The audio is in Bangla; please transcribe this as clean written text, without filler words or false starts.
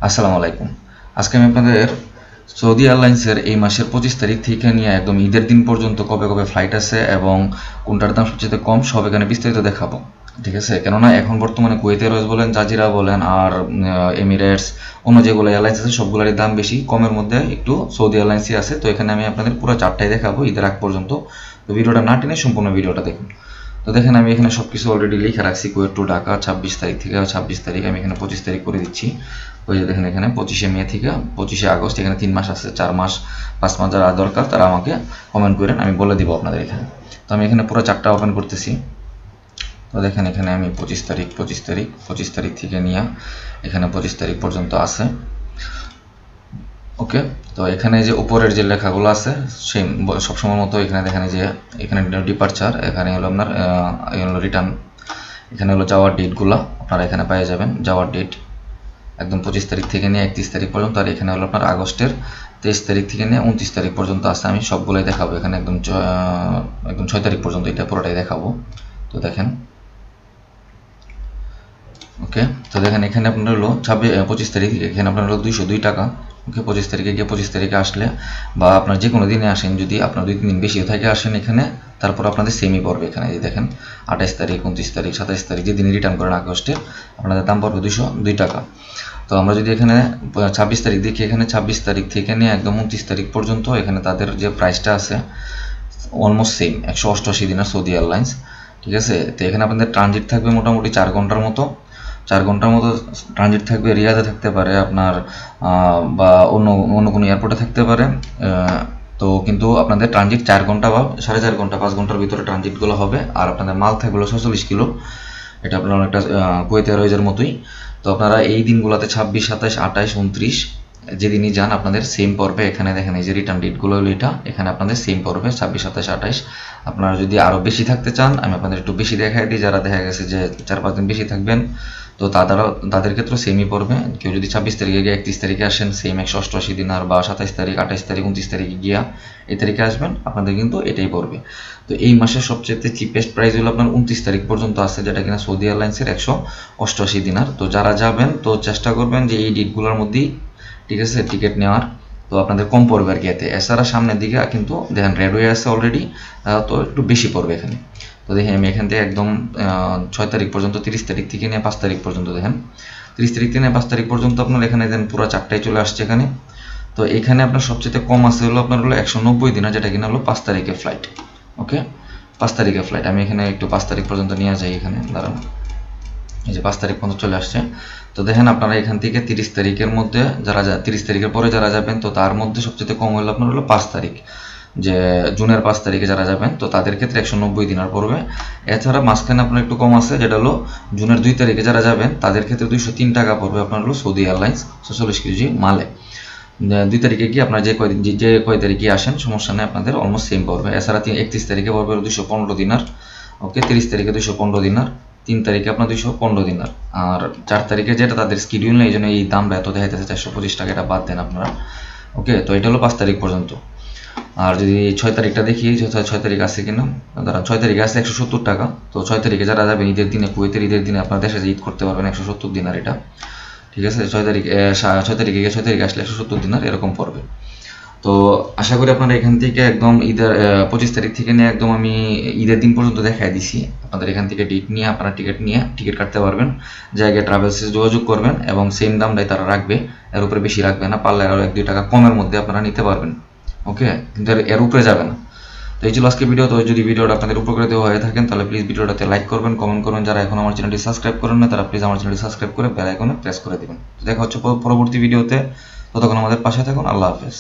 আসসালামু আলাইকুম। আজকে আমি আপনাদের সৌদি এয়ারলাইন্সের এই মাসের 25 তারিখ থেকে নিয়ে একদম ঈদের দিন পর্যন্ত কবে কবে ফ্লাইট আছে এবং কোনটার দাম সবচেয়ে কম সব এখানে বিস্তারিত দেখাবো। ঠিক আছে, কেননা এখন বর্তমানে কুয়েত এয়ারওয়েজ বলেন, জাজিরা বলেন আর এমিরেটস অন্য যেগুলো এয়ারলাইন্স আছে সবগুলোরই দাম বেশি, কমের মধ্যে একটু সৌদি এয়ারলাইন্সই আছে। তো এখানে আমি আপনাদের পুরো চারটাই দেখাবো ঈদের আগ পর্যন্ত। তো ভিডিওটা না টেনে সম্পূর্ণ ভিডিওটা দেখুন। তো দেখেন আমি এখানে সব কিছু অলরেডি লিখে রাখছি। কুয়েত টু ঢাকা 26 তারিখ থেকে 26 তারিখ, আমি এখানে 25 তারিখ করে দিচ্ছি। ওই যে দেখেন এখানে 25শে মে থেকে 25শে আগস্ট, এখানে 3 মাস আছে, 4 মাস 5 মাস যারা দরকার তারা আমাকে কমেন্ট করেন, আমি বলে দিব আপনাদের এখানে। তো আমি এখানে পুরো চারটা ওপেন করতেছি। তো দেখেন এখানে আমি 25 তারিখ থেকে নিয়ে এখানে 25 তারিখ পর্যন্ত আছে। ওকে, তো এখানে যে উপরের যে লেখাগুলো আছে সেম সবসময় মতো এখানে দেখেন যে এখানে ডিপারচার, এখানে হলো আপনার হলো রিটার্ন, এখানে হলো যাওয়ার ডেটগুলো আপনারা এখানে পেয়ে যাবেন। যাওয়ার ডেট একদম 25 তারিখ থেকে নিয়ে 31 তারিখ পর্যন্ত, আর এখানে হলো আপনার আগস্টের 23 তারিখ থেকে নিয়ে 29 তারিখ পর্যন্ত আছে। আমি সবগুলোই দেখাবো এখানে একদম 6 তারিখ পর্যন্ত এটা পুরোটাই দেখাবো। তো দেখেন ওকে, তো দেখেন এখানে আপনার হলো 25 তারিখ, এখানে আপনার হলো 202 টাকা। ওকে, 25 তারিখে গিয়ে 25 তারিখে আসলে বা আপনার যে কোনো দিনে আসেন, যদি আপনার 2-3 দিন বেশি থাকে আসেন এখানে, তারপর আপনাদের সেমই পড়বে। এখানে যে দেখেন 28 তারিখ 29 তারিখ 27 তারিখ যেদিন রিটার্ন করেন আগস্টে আপনাদের দাম পড়বে 202 টাকা। তো আমরা যদি এখানে 26 তারিখ দেখি, এখানে 26 তারিখ থেকে নিয়ে একদম 29 তারিখ পর্যন্ত এখানে তাদের যে প্রাইসটা আছে অলমোস্ট সেম, 188 দিনের সৌদি এয়ারলাইন্স। ঠিক আছে, তো এখানে আপনাদের ট্রানজিট থাকবে মোটামুটি 4 ঘন্টার মতো। 4 ঘন্টার মতো ট্রানজিট থাকবে, রিয়াদে থাকতে পারে আপনার বা অন্য কোনো এয়ারপোর্টে থাকতে পারে। তো কিন্তু আপনাদের ট্রানজিট 4 ঘন্টা বা 4.5 ঘন্টা 5 ঘন্টার ভিতরে ট্রানজিটগুলো হবে। আর আপনাদের মাল থাকবে 46 কিলো, এটা আপনার অনেকটা কুয়েত এয়ারওয়েজের মতোই। তো আপনারা এই দিনগুলোতে 26, 27, 28, 29 যেদিনই যান আপনাদের সেম পড়বে। এখানে দেখেন এই যে রিটার্ন ডেটগুলো হলো এটা, এখানে আপনাদের সেম পড়বে 26, 27, 28। আপনারা যদি আরও বেশি থাকতে চান আমি আপনাদের একটু বেশি দেখাই দিই, যারা দেখা গেছে যে 4-5 দিন বেশি থাকবেন তো তাদের ক্ষেত্রে সেমই পড়বে। কেউ যদি 26 তারিখে গিয়ে 31 তারিখে আসেন সেম 188 দিনার, বা 27 তারিখ 28 তারিখ 29 তারিখে গিয়া এই তারিখে আসবেন আপনাদের কিন্তু এটাই পড়বে। তো এই মাসের সবচেয়ে চিপেস্ট প্রাইস হলো আপনার 29 তারিখ পর্যন্ত আছে, যেটা কিনা সৌদি এয়ারলাইন্সের 188 দিনার। তো যারা যাবেন তো চেষ্টা করবেন যে এই ডেটগুলোর মধ্যেই, ঠিক আছে, টিকিট নেওয়ার, তো আপনাদের কম পড়বে আর কি এতে। এছাড়া সামনের দিকে কিন্তু দেখেন রেডওয়ে আছে অলরেডি, তো একটু বেশি পড়বে এখানে। তো দেখেন আমি এখান থেকে একদম 6 তারিখ পর্যন্ত, 30 তারিখ থেকে নিয়ে 5 তারিখ পর্যন্ত, দেখেন 30 তারিখ থেকে নিয়ে 5 তারিখ পর্যন্ত আপনার এখানে দেন পুরো চারটায় চলে আসছে এখানে। তো এখানে আপনার সবচেয়ে কম আছে হলো আপনার হলো 190 দিনা, যেটা কিনা হলো 5 তারিখে ফ্লাইট। ওকে, 5 তারিখে ফ্লাইট, আমি এখানে একটু 5 তারিখ পর্যন্ত নিয়ে যাই। এখানে দাঁড়ান, এই যে 5 তারিখ পর্যন্ত চলে আসছে। তো দেখেন আপনারা এখান থেকে 30 তারিখের মধ্যে যারা 30 তারিখের পরে যারা যাবেন, তো তার মধ্যে সবচেয়ে কম হলো আপনার হলো 5 তারিখ, যে জুনের 5 তারিখে যারা যাবেন তো তাদের ক্ষেত্রে 190 দিনার পড়বে। এছাড়া মাঝখানে আপনার একটু কম আছে, যেটা হলো জুনের 2 তারিখে যারা যাবেন তাদের ক্ষেত্রে 203 টাকা পড়বে আপনার হলো সৌদি এয়ারলাইন্স 46 কেজি মালে। 2 তারিখে কি আপনার যে কয় তারিখে আসেন সমস্যা নেই, আপনাদের অলমোস্ট সেম পড়বে। এছাড়া 31 তারিখে পড়বে 215 দিনার। ওকে, 30 তারিখে 215 দিনার, 3 তারিখে আপনার 215 দিনার, আর 4 তারিখে যেটা তাদের শিডিউল নেই, এই জন্য এই দামটা এত দেখা যাচ্ছে 425 টাকা, এটা বাদ দেন আপনারা। ওকে, তো এটা হলো 5 তারিখ পর্যন্ত। আর যদি 6 তারিখটা দেখি, 6 তারিখ আছে কিনা, দাঁড়ান 6 তারিখে আছে 170 টাকা। তো 6 তারিখে যারা যাবেন ঈদের দিনে, কুয়েতের ঈদের দিনে আপনার দেশে ঈদ করতে পারবেন 170 দিনার এটা। ঠিক আছে, 6 তারিখে গিয়ে 6 তারিখে আসলে 170 দিনার এরকম পড়বে। তো আশা করি আপনারা এখান থেকে একদম ঈদের 25 তারিখ থেকে নিয়ে একদম আমি ঈদের দিন পর্যন্ত দেখাই দিছি। আপনাদের এখান থেকে ডেট নিয়ে আপনারা টিকিট কাটতে পারবেন, জায়গায় ট্রাভেলসে যোগাযোগ করবেন এবং সেম দামটাই তারা রাখবে, এর উপরে বেশি রাখবে না, পারলে আরও 1-2 টাকা কমের মধ্যে আপনারা নিতে পারবেন। ওকে, কিন্তু এর উপরে যাবে না। তো এই ছিল আজকে ভিডিও। তো যদি ভিডিওটা আপনাদের উপকৃত হয়ে থাকেন তাহলে প্লিজ ভিডিওটাতে লাইক করবেন, কমেন্ট করবেন। যারা এখন আমার চ্যানেলটি সাবস্ক্রাইব করেন না তারা প্লিজ আমার চ্যানেলটি সাবস্ক্রাইব করে বেল আইকনে প্রেস করে দিবেন। দেখা হচ্ছে পরবর্তী ভিডিওতে, ততক্ষণ আমাদের পাশে থাকুন। আল্লাহ হাফেজ।